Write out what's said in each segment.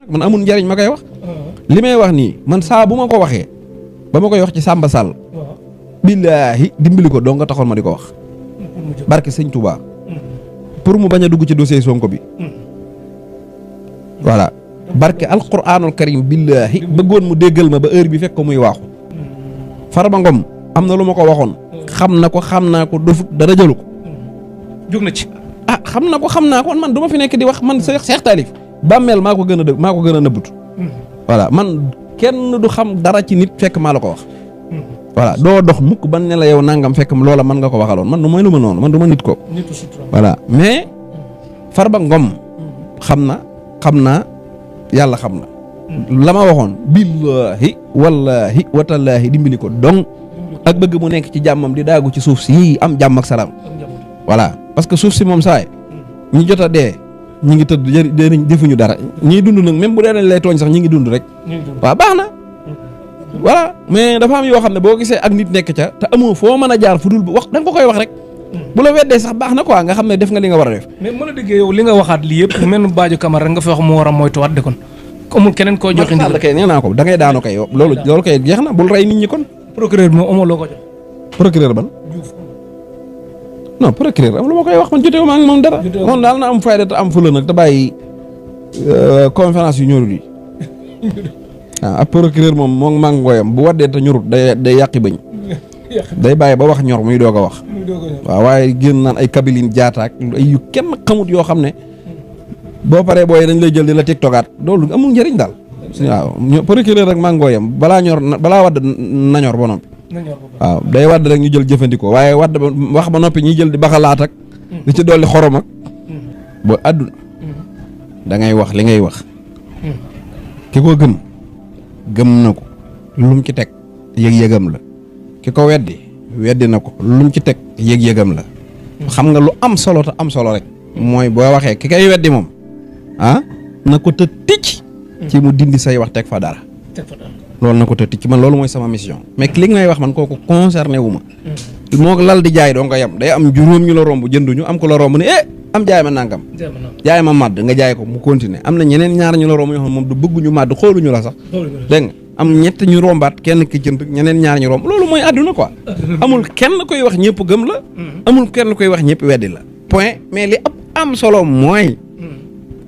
man amul njariñ ma koy wax. li may wax nii man saa bu ma ko waxee ba ma koy wax ci Samba Sall. billaahi dimbali ko doo nga taxoon ma di ko wax. barke sëñ Touba. pour mu bañ a dugg ci dossier Sonko bi. voilà barke alquranul karim billaahi bëggoon mu déggal ma ba heure bi fekk ko muy waaxu. Farba Ngom am na lu ma ko waxoon. xam naa ko dofut dara jëlu ko. jóg na ci. xam naa ko man du ma fi nekk di wax man Cheikh Talif bàmmeel maa ko gën a nëbbutu. voilà man kenn du xam dara ci nit fekk maa la ko wax. voilà doo dox mukk ban ne la yow nangam fekk loola man nga ko waxaloon man du may lu ma noonu man du ma nit ko. voilà mais Farba Ngom xam naa yàlla xam na. la ma waxoon billaahi wallaahi watallaahi dimbali ko dong ak bëgg mu nekk ci jàmmam di daagu ci suuf si am jàmm ak salaam. voilà parce que suuf si moom saay ñi jot a dee ñi ngi tëdd defuñu dara ñiy dund nag même bu dee lay tooñ sax ñi ngi dund rek. waaw baax na. voilà mais dafa am yoo xam ne boo gisee ak nit nekk ca te amoo foo mën a jaar fu dul wax da nga ko koy wax rek. bu la weddee sax baax na quoi nga xam ne def nga li nga war a def. mais mën a déggee yow li nga waxaat lii yëpp mel ni Badio Camara rek nga fi wax mu war a moytuwaat de kon. amul keneen koo joxe ndigal kay nee naa ko da ngay daanu kay loolu kay jeex na bul rey nit ñi kon. procureur bi moom amoo loo ko jox. procureur ban. non procureur am lu ma koy wax man jotewu ma ak moom dara. moom daal na am fayda te am fula nag te bàyyi conférence yu ñorul yi. waaw ab procureur moom moo maa ngooyam bu waddee te ñorut day yàqi bañ. day bàyyi ba wax ñor muy doog a wax. waaw waaye génn naan ay kabilin jaataak ay yu kenn xamut yoo xam ne. boo paree booy dañ lay jël di la tiktokaat loolu amul njëriñ daal. waaw procureur rek maa ngooyam balaa wadd na ñor ba noppi. waaw day wadd rek ñu jël jëfandikoo waaye wadd wax ba noppi ñuy jël di baxalaat ak. di ci dolli xorom ak. boo àdduna da ngay wax li ngay wax. ki ko gëm na ko lu mu ci teg yëg-yëgam la ki ko weddi na ko lu mu ci teg yëg-yëgam la. xam nga lu am solo te am solo rek. mooy boo waxee ki kay weddi moom na ko te ticc ci mu dindi say wax teg fa dara. loolu na ko te ticc man loolu mooy sama mission mais li ngay wax man kooku concerné wu ma. moo ko lal di jaay doo nga yem day am juróom ñu la romb jënduñu am ko la romb ne am jaay ma nangam. jaay ma màdd nga jaay ko mu continuer am na ñeneen ñaar ñu la romb ñoo xam moom du bëgguñu màdd xooluñu la sax. dégg nga am ñett ñu rombaat kenn ki jënd ñeneen ñaar ñu romb loolu mooy àdduna quoi. amul kenn koy wax ñëpp gëm la. amul kenn koy wax ñëpp weddi la. point mais li am solo mooy.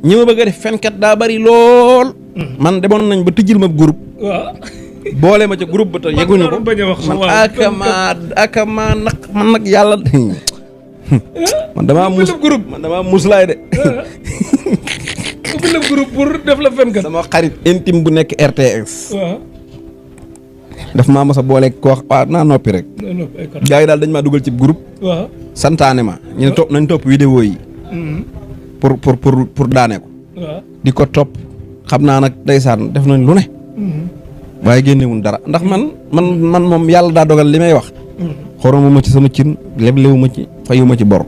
ñi ma bëgg a def fenkat daa bari lool. man demoon nañ ba tëjil ma groupe. waaw. boole ma ca groupe ba te yeguñu ko man akama nag man nag yàlla man damaa muslaay de. ubbi la groupe pour def la fenkat. sama xarit intime bu nekk RTS. daf maa mos a boole koo wax naa noppi rek. gars yi daal dañ maa dugal ci groupe. santaane ma ñu ne nañ topp vidéo yi. pour daane ko. di ko topp xam naa nag ndeysaan def nañ lu ne. waaye génnewul dara ndax man moom yàlla daa dogal li may wax. xoromu ma ci sama cin leblewu ma ci fayu ma ci bor.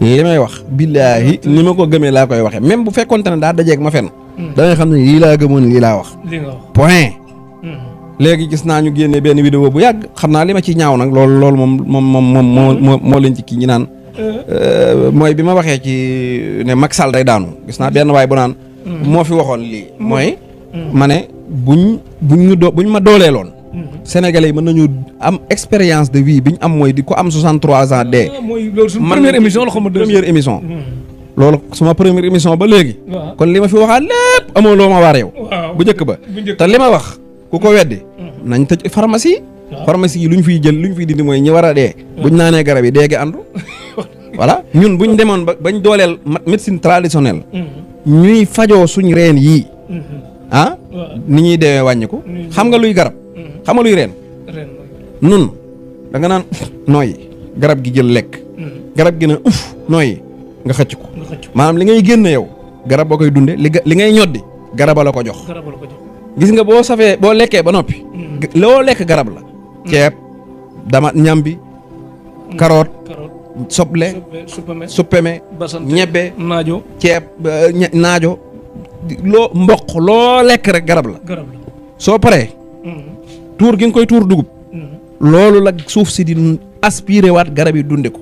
li may wax billaahi ni ma ko gëmee laa koy waxee même bu fekkonte ne daa dajeeg ma fenn. da ngay xam ne lii laa gëmoon lii laa wax. point. léegi gis naa ñu génne benn vidéo bu yàgg xam naa li ma ci ñaaw nag loolu moom moo leen ci kii ñi naan. mooy bi ma waxee ci ne Macky Sall day daanu gis naa benn waay bu naan. moo fi waxoon lii mooy. ma ne buñ ma dooleeloon. Sénégalais yi mën nañu am expérience de vie bi ñu am mooy di ko am 63 ans dee. mooy loolu suñu première émission la xam nga première émission. loolu suma première émission ba léegi. kon li ma fi waxaat lépp amoo loo ma waar yow. bu njëkk ba te li ma wax ku ko weddi. nañ tëj pharmacie. pharmacie yi lu ñu fiy jël lu ñu fiy dindi mooy ñi war a dee. buñ naanee garab yi dee gi àndu. voilà ñun buñ demoon bañ dooleel médecine traditionnelle. ñuy fajoo suñ reen yii. ni ñuy deewee wàññiku. xam nga luy garab. xam nga luy reen. nun da nga naan nooyi garab gi jël lekk. garab gi na nooyi nga xëcc ko. maanaam li ngay génn yow garab ba koy dunde li ngay ñoddi garaba la ko jox. gis nga boo safee boo lekkee ba noppi. loo lekk garab la. ceeb dama ñambi. carotte. soble suppeme ñebbe naajo ceeb naajo loo mboq loo lekk rek garab la soo paree tuur gi nga koy tuur dugub loolu la suuf si di aspiré waat garab yi dunde ko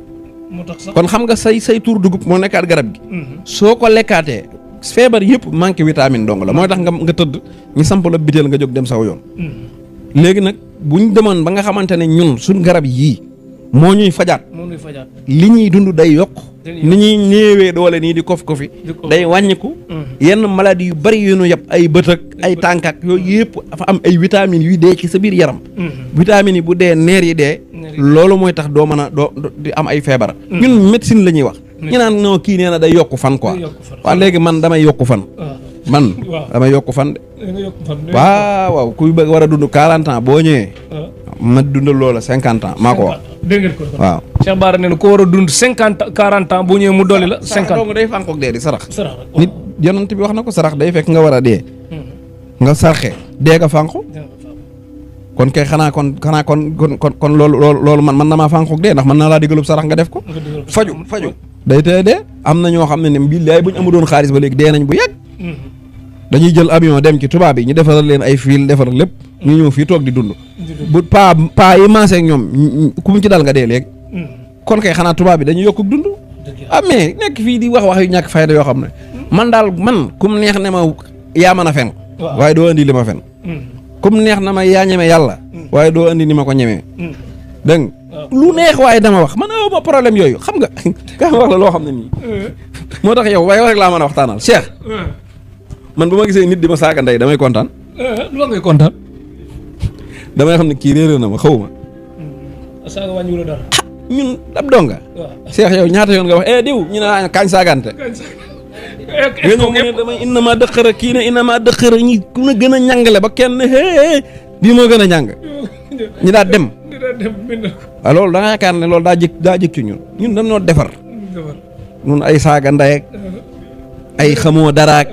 kon xam nga say tuur dugub moo nekkaat garab gi soo ko lekkaatee feebar yëpp manqué vitamine dong la mooy tax nga tëdd ñu samp la biteel nga jóg dem saw yoon. léegi nag buñ demoon ba nga xamante ne ñun suñ garab yii moo ñuy fajaat. li ñuy dund day yokk. ni ñuy néewee doole nii di kofi day wàññiku. yenn maladie yu bari yu ñu yëpp ay bët ak ay tànk ak yooyu yëpp dafa am ay vitamines yuy dee ci sa biir yaram. vitamines yi bu dee neer yi dee. loolu mooy tax doo mën a doo di am ay feebar. ñun médecine la ñuy wax. ñu naan non kii nee na day yokku fan quoi. waaw léegi man damay yokku fan. man damay yokku fan de. waaw kuy bëgg war a dund 40 ans boo ñëwee. ma dundal loola 50 ans maa ko wax. dégg ngeen ko waaw. Cheikh Bara nee na ko war a dund 40 ans bu ñëwee mu dolli la. 50 sarax dong day fànkoog dee di sarax. nit yonent bi wax na ko sarax day fekk nga war a dee. nga sarxe dee nga fànku. kon kay xanaa kon loolu man na maa fànkoog dee ndax man naa laa digalub sarax nga def ko. faju day tee dee am na ñoo xam ne billaay bu ñu amu doon xaalis ba léegi dee nañ bu yàgg. dañuy jël avion dem ci tubaab yi ñu defaral leen ay fil defaral lépp ñu ñëw fii toog di dund. bu paa yi maasee ak ñoom ku mu ci dal nga dee léegi. kon kay xanaa tubaab bi dañuy yokkub dund. mais nekk fii di wax yu ñàkk fayda yoo xam ne. man daal kum neex ne ma yaa mën a fen. waaye doo andi li ma fen. kum neex na ma yaa ñeme yàlla. waaye doo andi ni ma ko ñemee. dégg nga lu neex waaye dama wax man aw ma problème yooyu xam nga ka wax la loo xam ne nii. moo tax yow waaye rek laa mën a waxtaanal Cheikh. man bu ma gisee nit di ma saaga ndey damay kontaan. lu la ngay kontaan. damay xam ne kii réeréer na ma xaw ma. saaga wàññiwul dara. ñun ab donga. Cheikh yow ñaata yoon nga wax diw ñu ne la kaañ saagante. nga ñëw mu ne damay inna maa dëqëra kii ne inna maa dëqëra ñi ku ne gën a ñàngale ba kenn bii moo gën a ñàng. ñi daa dem. waaw loolu da nga yaakaar ne loolu daa jëkk ci ñun dañoo defar. ñun ay saaga ndey ak ay xamoo daraak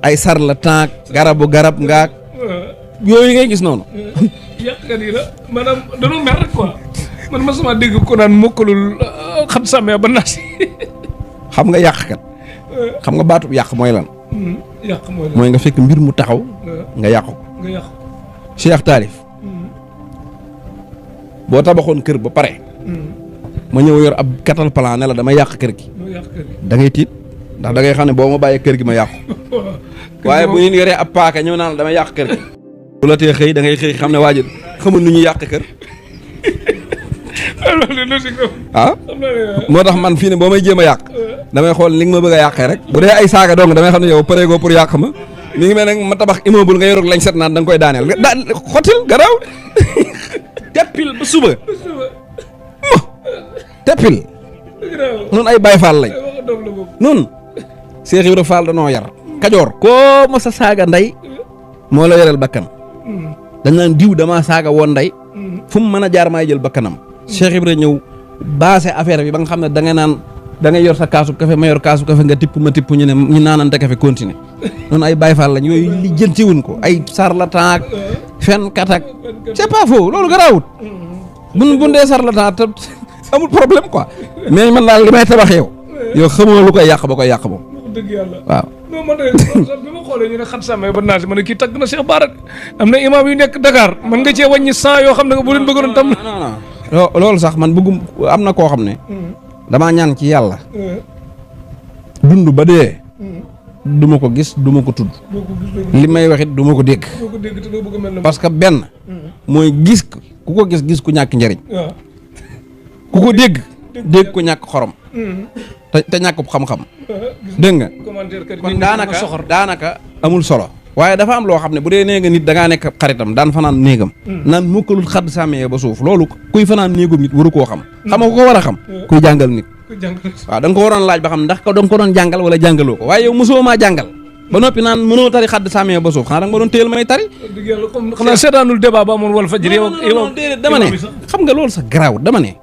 ay sar la tànk garab ngaak yooyu ngay gis noonu. yàqkat yi la maanaam dañoo mer rek quoi man masuma dégg ko naan mokkalul xam sàmmee ba naas. xam nga yàqkat. xam nga baatub yàq mooy lan. yàq mooy nga fekk mbir mu taxaw. nga yàq ko. Cheikh Taalif. boo tabaxoon kër ba pare. ma ñëw yor ab katal plan ne la dama yàq kër gi. da ngay tiit ndax da ngay xam ne boo ma bàyyee kër gi ma yàqu. waaye bu ñu yoree ab paaka ñëw naan la dama yàq kër gi. bu la tee xëy da ngay xëy xam ne waa ji xamul nu ñuy yàq kër. moo tax man fii ne boo may jéem a yàq. damay xool li nga ma bëgg a yàqee rek. bu dee ay saaga dong damay xam ne yow pareegoo pour yàq ma. mi ngi mel ne ma tabax immeuble nga yorog lañ set naan da nga koy daaneel xottil garaaw. teppil ba suba. teppil. nun ay Baay Faal lañ. nun Seex Ibra Faal danoo yar. Kajoor koo ma sa saaga ndey moo la yoreel bakkan. dañ naan diw damaa saaga woon ndey. fu mu mën a jaar maay jël bakkanam. Seex Ibra ñëw baase affaire bi ba nga xam ne da nga naan da ngay yor sa kaasu kafe ma yor kaasu kafe nga tipp ma tipp ñu ne ñu naanante kafe continuer noonu ay Baay Faal lañ yooyu li jëntiwuñ ko ay sarlatan ak fenkat ak c'est pas faux loolu garaawut buñ dee sarlatan te amul problème quoi mais man daal li may tabax yow xamoo lu koy yàq ba koy yàq moom. dëgg yàlla waaw. non man de bi ma xoolee ñu ne xat sàmmee ba naasi ma ne kii tagg na Cheikh Bara am na imam yu nekk Dakar man nga cee wàññi 100 yoo xam ne bu leen bëggoon tam. non loolu sax man bëggum am na koo xam ne. damaa ñaan ci yàlla. dund ba dee. du ma ko gis du ma ko tudd. li may waxit du ma ko dégg. parce que benn. mooy gis ku ko gis ku ñàkk njëriñ. ku ko dégg ku ñàkk xorom. te ñàkk xam-xam. dégg nga kon daanaka amul solo. waaye dafa am loo xam ne bu dee nee nga nit da ngaa nekk xaritam daan fanaan néegam. naan mokkalul xadd sàmmee ba suuf loolu kuy fanaan néegam nit waru koo xam. xam nga ko war a xam. kuy jàngal nit. waaw da nga ko waroon laaj ba xam ndax da nga ko doon jàngal wala jàngaloo ko waaye yow mosoo maa jàngal. ba noppi naan mënoo tari xadd sàmmee ba suuf xanaa da nga ma doon téyel may tari. dëgg yàlla comme xanaa seetaanul débat ba amoon wala fajri yow déedéet dama ne xam nga loolu sa garaaw dama ne.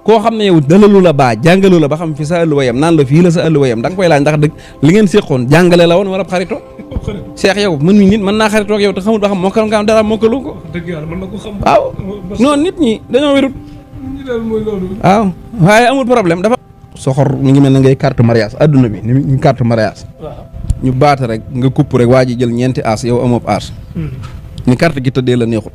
koo xam ne yow dalalu la baa jàngalu la ba xam fi sa ëlluwa yam naan la fii la sa ëlluwa yam da nga koy laaj ndax dëgg li ngeen séqoon jàngale la woon wala xarito Cheikh yow mën mi nit mën naa xaritoo ak yow te xamul ba xam mokkal nga am dara mokkalu ko. dëgg yàlla mën na ko xam. waaw non nit ñi dañoo wérut. waaw waaye amul problème dafa. soxor mi ngi mel ne ngay carte mariage adduna bi ni carte mariage. ñu baata rek nga kupp rek waa ji jël ñeenti aas yow amoo aas. ni carte gi tëddee la neexut.